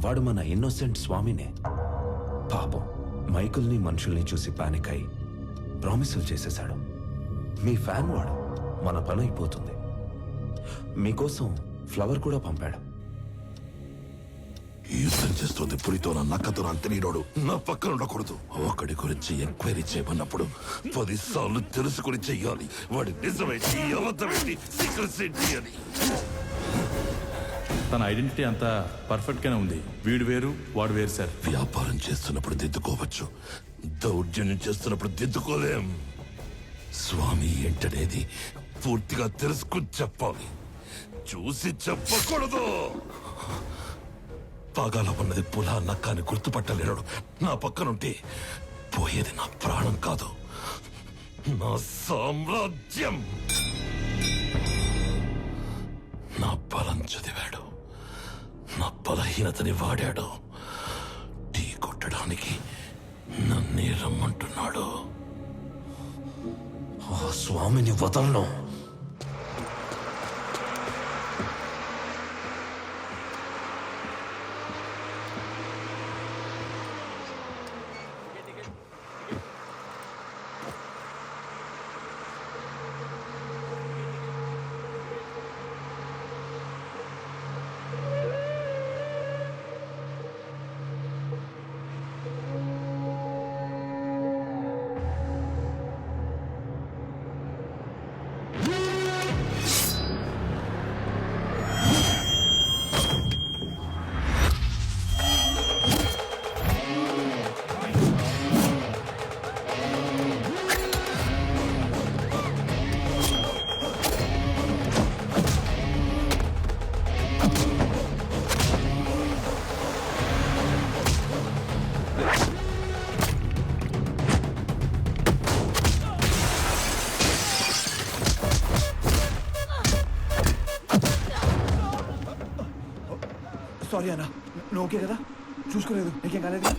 వాడు మన ఇన్నోసెంట్ స్వామినే. పాపం మైకుల్ని మనుషుల్ని చూసి పానిక్ అయి ప్రామిసులు చేసేశాడు. మీ ఫ్యాన్ వాడు, మన పని అయిపోతుంది. మీకోసం ఫ్లవర్ కూడా పంపాడు. యుద్ధం చేస్తుంది పులితో నా నక్కతో అంతనీరోడు నా పక్కన ఉండకూడదు. ఒకడి గురించి ఎంక్వైరీ చేయమన్నప్పుడు 10 సార్లు తెలుసుకుని చెయ్యాలి. వాడి నిజమేంటి, అబద్ధమేంటి, సీక్రెట్స్ ఏంటి అని. తన ఐడెంటిటీ అంతా పర్ఫెక్ట్ గానే ఉంది. వీడు వేరు, వాడు వేరు సార్. వ్యాపారం చేస్తున్నప్పుడు దిద్దుకోవచ్చు, దౌర్జన్యం చేస్తున్నప్పుడు దిద్దుకోలేం. స్వామి ఏంటనేది పూర్తిగా తెలుసుకుని చెప్పాలి, చూసి చెప్పకూడదు. పాగాల ఉన్నది పులా నక్కాని గుర్తుపట్టలేడు. నా పక్కనుంటే పోయేది నా ప్రాణం కాదు, నా సామ్రాజ్యం. నా బలం చదివాడు, నా బలహీనతని వాడాడు. టీ కొట్టడానికి నన్నే రమ్మంటున్నాడు. ఆ స్వామిని వదలను. సారీ అన్న, నువ్వు ఓకే కదా? చూసుకోలేదు, నీకేం కాలేదు?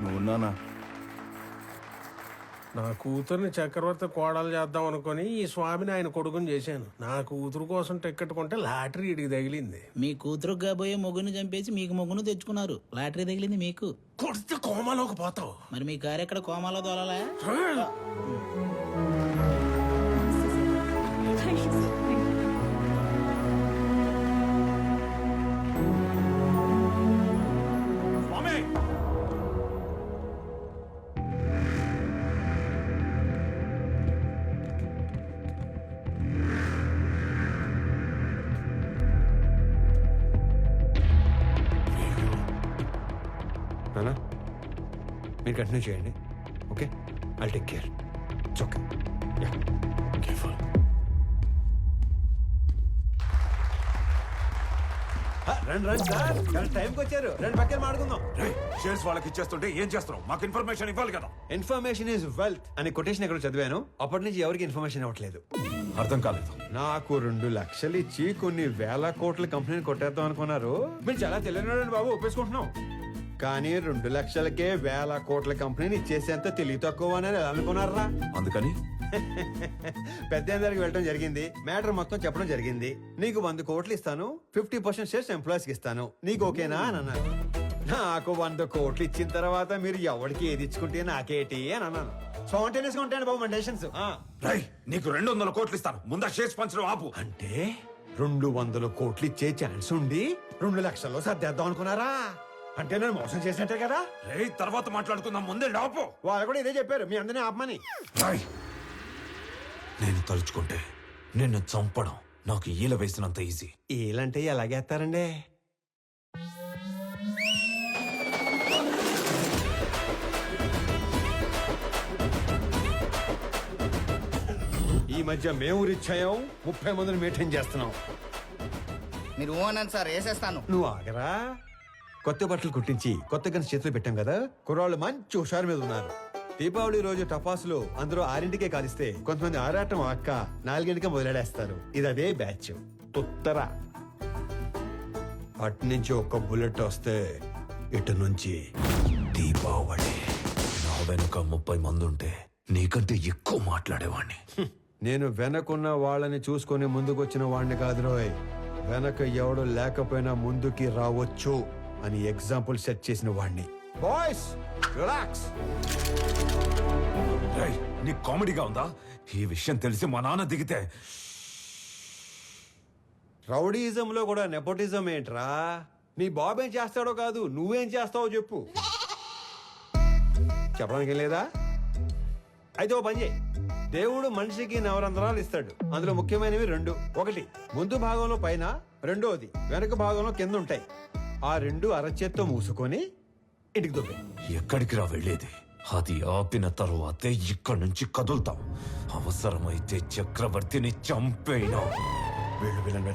నువ్వున్నానా? నా కూతుర్ని చక్రవర్తి కోడలు చేద్దాం అనుకుని ఈ స్వామిని ఆయన కొడుకుని చేశాను. నా కూతురు కోసం టికెట్ కొంటే లాటరీ ఇడికి తగిలింది. మీ కూతురు కాబోయే మొగుని చంపేసి మీకు మొగును తెచ్చుకున్నారు. లాటరీ తగిలింది మీకు. కొడితే కోమాలోకి పోతావు. మరి మీ కారు ఎక్కడ కోమాలో దోలాలా? మీరు కంటిన్యూ చేయండి. Okay, I take care. It's okay. Careful. రండి రండి సార్, కరెక్ట్ టైంకి వచ్చారు. రెండు పక్కన మాడుకుందాం. షేర్స్ వాళ్ళకి ఇచ్చేస్తుంటే ఏం చేస్తున్నావు? మాకు ఇన్ఫర్మేషన్ ఇవ్వాలి కదా. ఇన్ఫర్మేషన్ ఈజ్ వెల్త్ అనే కొటేషన్ ఎక్కడ చదివాను. అప్పటి నుంచి ఎవరికి ఇన్ఫర్మేషన్ ఇవ్వట్లేదు. అర్థం కాలేదు. నాకు 2 లక్షలు ఇచ్చి కొన్ని వేల కోట్ల కంపెనీని కొట్టేద్దాం అనుకున్నారు. మీరు చాలా తెలియనండి బాబు, ఒప్పేసుకుంటున్నాం. కానీ 2 లక్షలకే వేల కోట్ల కంపెనీని ఇచ్చేసేంత తెలివి తక్కువ అని అనుకున్నారా? అందుకని పెద్ద దగ్గరికి వెళ్ళడం జరిగింది. మ్యాటర్ మొత్తం చెప్పడం జరిగింది. నీకు 100 కోట్లు ఇస్తాను, 50% షేర్స్ ఎంప్లాయీస్ కి ఇస్తాను, నీకు ఓకేనా అని అన్నారు. నాకు 100 కోట్లు ఇచ్చిన తర్వాత మీరు ఎవరికి ఏది ఇచ్చుకుంటే నాకేటి అని అన్నాను. స్పాంటేనియస్ గా ఉంటాయండి బాబు మన డెసిషన్స్. రై, నీకు 200 కోట్లు ఇస్తాను, ముందా షేర్స్ పంచడం ఆపు. అంటే 200 కోట్లు ఇచ్చే ఛాన్స్ ఉండి 2 లక్షల్లో సర్దేద్దాం అనుకున్నారా? అంటే నేను మోసం చేసినట్టే కదా. రేయ్, తర్వాత మాట్లాడుకుందాం, ముందే ఆపు. వాళ్ళు కూడా ఇదే చెప్పారు, మీ అందరినీ ఆపమని. రాయ్, నేను తలుచుకుంటే నిన్ను చంపడం నాకు ఈల వేసినంత ఈజీ. ఏలంటే ఎలాగేస్తారండి? ఈ మధ్య మేము రిచ్ అయ్యాం, 30 మందిని మెయింటైన్ చేస్తున్నాం. మీరు ఓనని సార్ వేసేస్తాను. నువ్వు ఆగరా. కొత్త బట్టలు కుట్టించి కొత్త గన్స్ చేతిలో పెట్టాం కదా, కుర్రాళ్ళు మంచి హుషారు మీద ఉన్నారు. దీపావళి రోజు టపాసులు అందరూ 6ంటికే కాలిస్తే కొంతమంది ఆరాటం అక్క 4ంటికే మొదలెడేస్తారు. ఇది అదే బ్యాచ్. ఉత్తర అటు నుంచి ఒక్క బుల్లెట్ వస్తే ఇటు నుంచి దీపావళి. నా వెనుక 30 మంది ఉంటే నీకంటే ఎక్కువ మాట్లాడేవాణ్ణి. నేను వెనకున్న వాళ్ళని చూసుకొని ముందుకొచ్చిన వాడిని కాదు రోయ్. వెనక ఎవడు లేకపోయినా ముందుకి రావచ్చు అని ఎగ్జాంపుల్ సెట్ చేసిన వాడిని. Boys relax. రేయ్, నీకు కామెడీగా ఉందా? ఈ విషయం తెలిసి మా నాన్న దిగితే రౌడీయిజంలో కూడా నెపోటిజం ఏంట్రా? నీ బాబు ఏం చేస్తాడో కాదు, నువ్వేం చేస్తావో చెప్పు. చెప్పడానికి లేదా? అయితే ఓ పని చేయి. దేవుడు మనిషికి నవరంధ్రాలు ఇస్తాడు. అందులో ముఖ్యమైనవి 2. ఒకటి ముందు భాగంలో పైన, రెండోది వెనక భాగంలో కింద ఉంటాయి. ఆ 2 అరచేత్తో మూసుకొని ఇంటికి దుబ్బే. ఎక్కడికి రా వెళ్ళేది? అది ఆపిన తరువాతే ఇక్కడి నుంచి కదులుతాం. అవసరమైతే చక్రవర్తిని చంపేనా. వీళ్ళు విలన్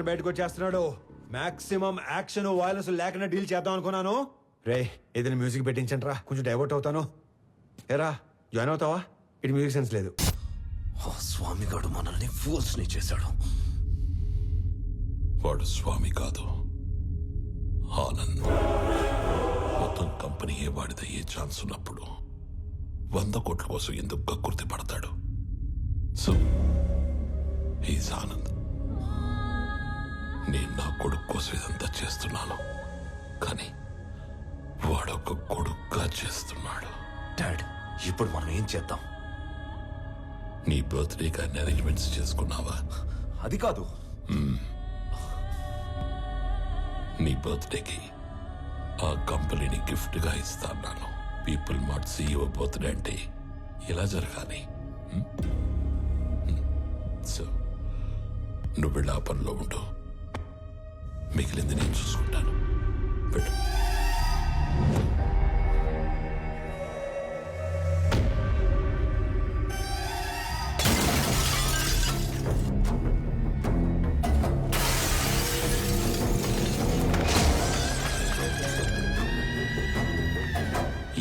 బయటకు వచ్చేస్తున్నాడు. మాక్సిమం యాక్షన్ వైలెన్స్ లేకుండా డీల్ చేద్దాం అనుకున్నాను. రే, ఏదైనా మ్యూజిక్ పెట్టించండి రా, కొంచెం డైవర్ట్ అవుతాను. ఏరా, జాయిన్ అవుతావా? ఇటు మ్యూజిక్ సెన్స్ లేదు. ఆ స్వామిగాడు మనల్ని ఫూల్స్ ని చేశాడు. వాడు స్వామి కాదు, ఆనంద్. మొత్తం కంపెనీ వాడిదయ్యే ఛాన్స్ ఉన్నప్పుడు 100 కోట్ల కోసం ఎందుకు కక్కుర్తి పడతాడు? So he's Anand. నేను నా కొడుకు కోసం ఇదంతా చేస్తున్నాను, కానీ వాడొక కొడుకుగా చేస్తున్నాడు. డాడ్, ఇప్పుడు మనం ఏం చేద్దాం? నీ బర్త్డే కానీ అరేంజ్మెంట్స్ చేసుకున్నావా? అది కాదు. నీ బర్త్డేకి ఆ కంపెనీని గిఫ్ట్ గా ఇస్తాను. People mat see your birthday అంటే ఇలా జరగాలి. సో నువ్వు వెళ్ళి ఆ పనిలో ఉండు, మిగిలింది నేను చూసుకుంటాను. పెట్టు.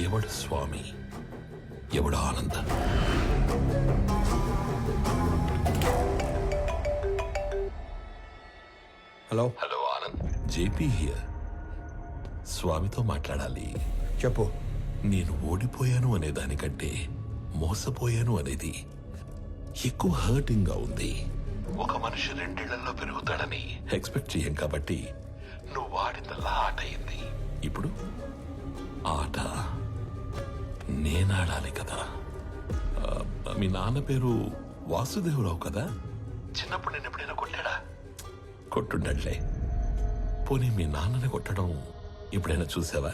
ఎవడు స్వామి, ఎవడు ఆనంద? Hello hello Anand, JP here. స్వామితో మాట్లాడాలి. చెప్పు. నేను ఓడిపోయాను అనే దానికంటే మోసపోయాను అనేది ఎక్కువ హర్టింగ్ గా ఉంది. ఒక మనిషి 2 ఏళ్లలో పెరుగుతాడని ఎక్స్పెక్ట్ చేయం కాబట్టి నువ్వు వాడిందల్లా ఆట అయింది. ఇప్పుడు ఆట నేనాడాలి కదా. మీ నాన్న పేరు వాసుదేవరావు కదా? చిన్నప్పుడు నేను ఎప్పుడైనా కొట్టాడా? కొట్టుండట్లే. పోనీ మీ నాన్నని కొట్టడం ఎప్పుడైనా చూసావా?